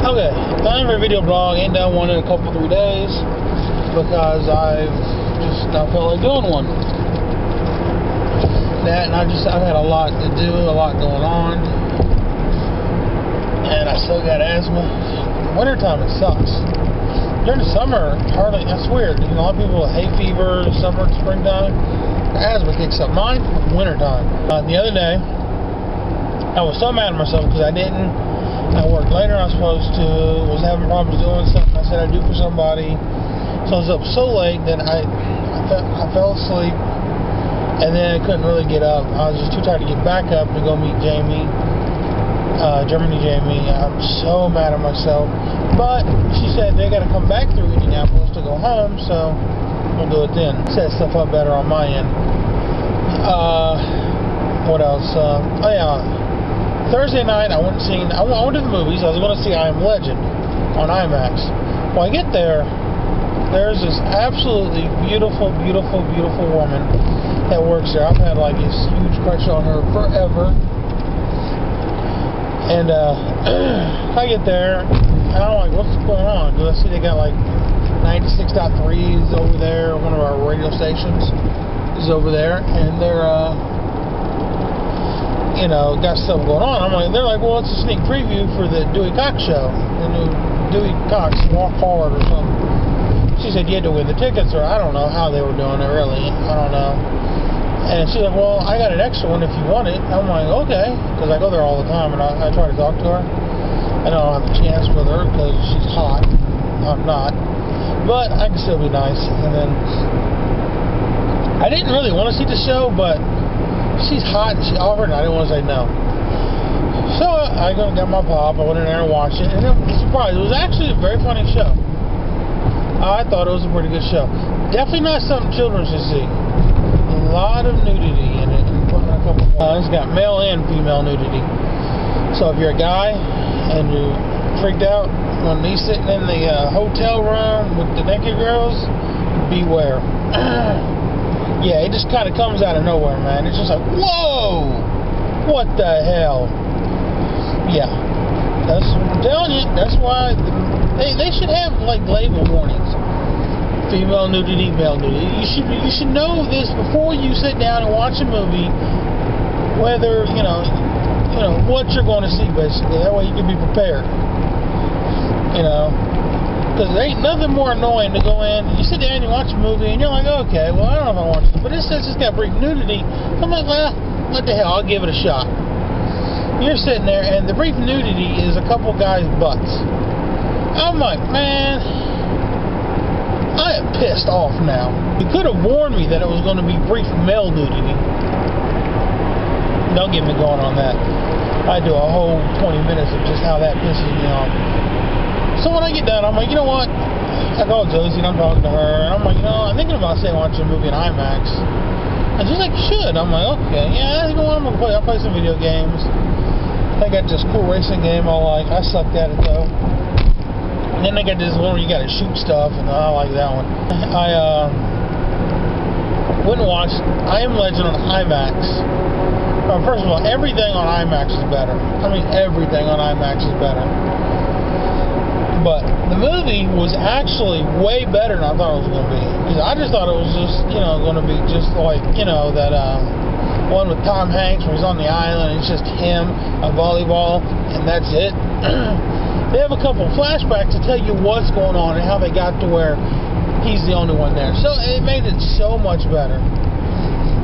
Okay, time for a video blog. Ain't done one in a couple, 3 days because I've just not felt like doing one. That and I've had a lot to do, a lot going on, and I still got asthma. Wintertime, it sucks. During the summer, hardly. That's weird. You know, a lot of people have hay fever, summer, springtime. Asthma kicks up. Mine, wintertime. The other day, I was so mad at myself because I worked later than I was supposed to, was having problems doing something I said I'd do for somebody. So I was up so late that I fell asleep, and then I couldn't really get up. I was just too tired to get back up to go meet Jamie, Germany Jamie. I'm so mad at myself. But she said they got to come back through Indianapolis to go home, so we'll do it then. Set stuff up better on my end. What else? Oh yeah. Thursday night, I went to the movies. I was going to see I Am Legend on IMAX. When I get there, there's this absolutely beautiful, beautiful, beautiful woman that works there. I've had like this huge crush on her forever. And I get there, and I'm like, what's going on? Because I see they got like 96.3s over there. One of our radio stations is over there, and they're got stuff going on. They're like, well, it's a sneak preview for the Dewey Cox show, the new Dewey Cox Walk Hard or something. She said you had to win the tickets, or I don't know how they were doing it, really. I don't know. And she's like, well, I got an extra one if you want it. I'm like, okay, because I go there all the time, and I try to talk to her. I don't have a chance with her because she's hot. I'm not. But I can still be nice. And then I didn't really want to see the show, but she's hot, she offered, and I didn't want to say no. So I got my pop, I went in there and watched it, and I was surprised. It was actually a very funny show. I thought it was a pretty good show. Definitely not something children should see. A lot of nudity in it. It's got male and female nudity. So if you're a guy and you're freaked out when he's sitting in the hotel room with the naked girls, beware. Yeah, it just kind of comes out of nowhere, man. It's just like, whoa! What the hell? Yeah. I'm telling you, that's why they should have, like, label warnings. Female nudity, male nudity. You should know this before you sit down and watch a movie, whether, you know, what you're going to see, basically. That way you can be prepared. You know? Because there ain't nothing more annoying to go in, you sit down and you watch a movie, and you're like, okay, well, I don't know if I want to, but it says it's got brief nudity. I'm like, well, what the hell, I'll give it a shot. You're sitting there, and the brief nudity is a couple guys' butts. I'm like, man, I am pissed off now. You could have warned me that it was going to be brief male nudity. Don't get me going on that. I do a whole 20 minutes of just how that pisses me off. So when I get done, I'm like, you know what? I call Josie and I'm talking to her, and I'm like, I'm thinking about watching a movie in IMAX. And she's like, you should. I'm like, okay, yeah, you know what? I'll play some video games. They got this cool racing game I like. I sucked at it though. And then they got this one where you got to shoot stuff, and I like that one. I went and watched I Am Legend on IMAX. First of all, everything on IMAX is better. I mean, everything on IMAX is better. But the movie was actually way better than I thought it was going to be. Because I just thought it was just, going to be just like, that one with Tom Hanks where he's on the island and it's just him, a volleyball, and that's it. They have a couple flashbacks to tell you what's going on and how they got to where he's the only one there. So it made it so much better.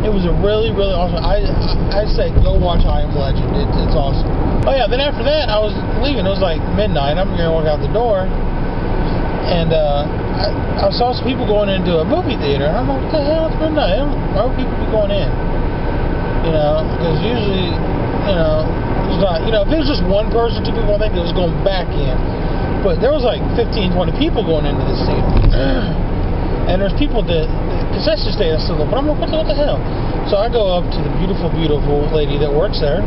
It was a really, really awesome. I say go watch I Am Legend. It's awesome. Oh yeah, then after that I was leaving. It was like midnight. I'm going to walk out the door, and I saw some people going into a movie theater. I'm like, what the hell? It's midnight. Why would people be going in? Because usually, it's not. If it was just one person, two people, I think it was going back in. But there was like 15, 20 people going into this theater. And there's people that concession stand still open. I'm like, what the hell? So I go up to the beautiful, beautiful lady that works there,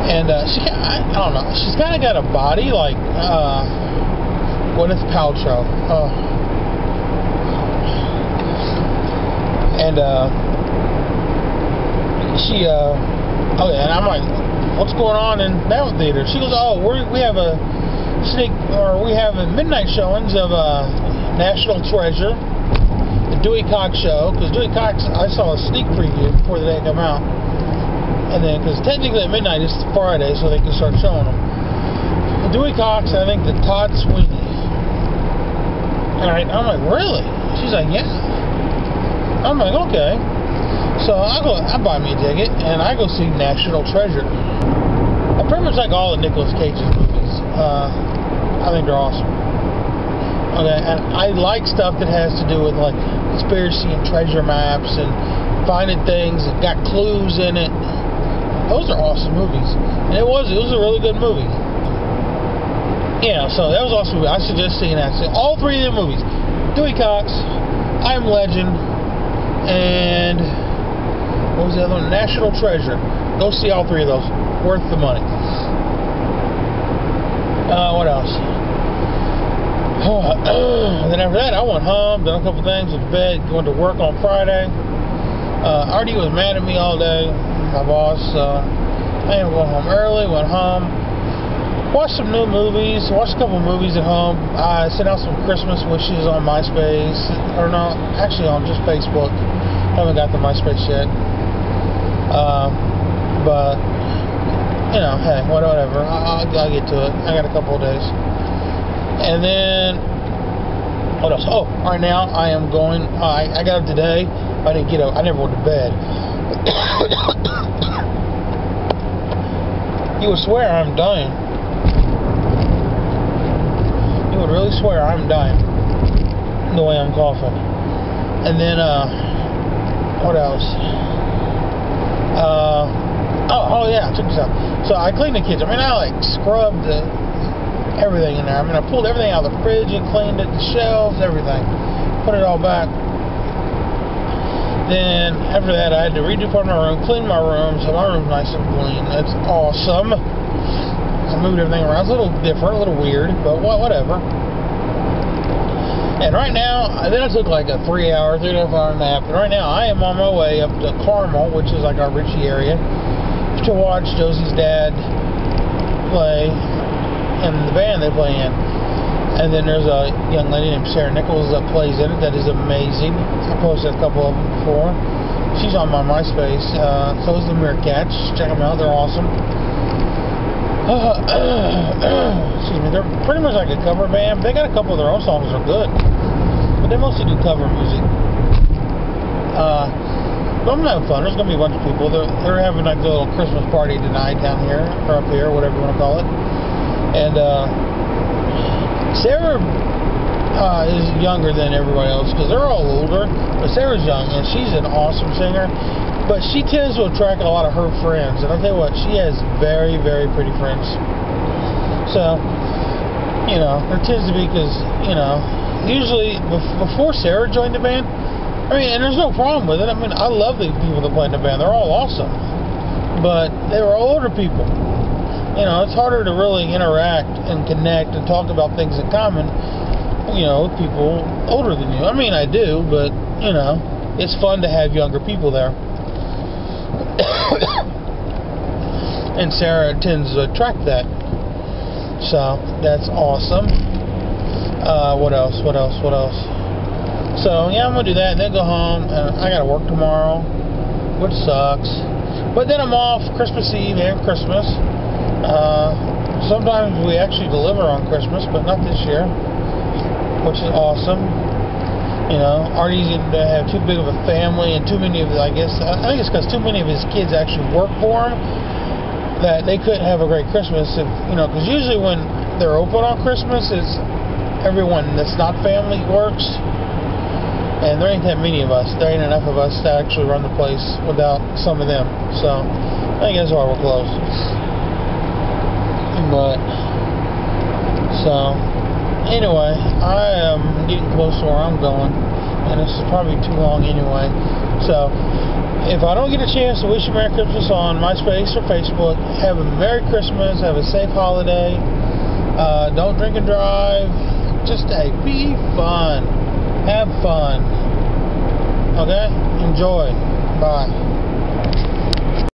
and I don't know. She's kind of got a body like Gwyneth Paltrow. And she, okay, and I'm like, what's going on in that theater? She goes, oh, we have a midnight showings of National Treasure, the Dewey Cox show, because Dewey Cox, I saw a sneak preview before the day come out, and then, because technically at midnight is Friday, so they can start showing them. The Dewey Cox, I think the Todd Sweeney. Alright, I'm like, really? She's like, yeah. I'm like, okay. So I buy me a ticket, and I go see National Treasure. I pretty much like all of Nicolas Cage's movies. I think they're awesome. Okay, and I like stuff that has to do with like conspiracy and treasure maps and finding things that got clues in it. Those are awesome movies. And it was a really good movie. Yeah, so that was awesome. I suggest seeing that. So all three of the movies: Dewey Cox, I Am Legend, and what was the other one? National Treasure. Go see all three of those. Worth the money. What else? And then after that, I went home, done a couple things, went to bed, went to work on Friday. RD was mad at me all day, my boss. I ended up going home early, went home, watched some new movies, watched a couple movies at home. I sent out some Christmas wishes on MySpace, or no, actually on just Facebook. Haven't got the MySpace yet. But you know, hey, whatever. I'll get to it. I got a couple of days. And then, what else? Oh, right now I am going. I got up today. I didn't get up. I never went to bed. You would swear I'm dying. You would really swear I'm dying. The way I'm coughing. And then, what else? Oh yeah, check this out. So I cleaned the kitchen. I mean, I like scrubbed everything in there. I mean, I pulled everything out of the fridge and cleaned it, the shelves, everything. Put it all back. Then after that, I had to redo part of my room, clean my room, so my room's nice and clean. That's awesome. I moved everything around. It's a little different, a little weird, but whatever. And right now, then I took like a 3.5 hour nap. And right now, I am on my way up to Carmel, which is like our Ritchie area, to watch Josie's dad play in the band they play in. And then there's a young lady named Sarah Nichols that plays in it. That is amazing. I posted a couple of them before. She's on my MySpace. So is the Meerkats. Check them out. They're awesome. Excuse me. They're pretty much like a cover band. They got a couple of their own songs that are good, but they mostly do cover music. But I'm having fun. There's going to be a bunch of people. They're having like a little Christmas party tonight down here, or up here, whatever you want to call it. And Sarah is younger than everybody else because they're all older. But Sarah's young, and she's an awesome singer. But she tends to attract a lot of her friends. And I'll tell you what, she has very, very pretty friends. So, you know, there tends to be, because, you know, usually before Sarah joined the band, I mean, and there's no problem with it. I mean, I love the people that play in the band. They're all awesome. But they were older people. You know, it's harder to really interact and connect and talk about things in common, you know, with people older than you. I mean, I do, but, you know, it's fun to have younger people there. And Sarah tends to attract that. So, that's awesome. What else? So, yeah, I'm going to do that and then go home. And I got to work tomorrow, which sucks. But then I'm off Christmas Eve and Christmas. Sometimes we actually deliver on Christmas, but not this year, which is awesome. You know, Artie's going to have too big of a family and too many of, I think it's because too many of his kids actually work for him, that they couldn't have a great Christmas. If, you know, because usually when they're open on Christmas, it's everyone that's not family works, and there ain't that many of us. There ain't enough of us to actually run the place without some of them. So I think that's why we're closed. But so anyway, I am getting close to where I'm going, and this is probably too long anyway. So if I don't get a chance to wish you Merry Christmas on MySpace or Facebook, have a Merry Christmas, have a safe holiday, don't drink and drive, just be fun, have fun, okay, enjoy, bye.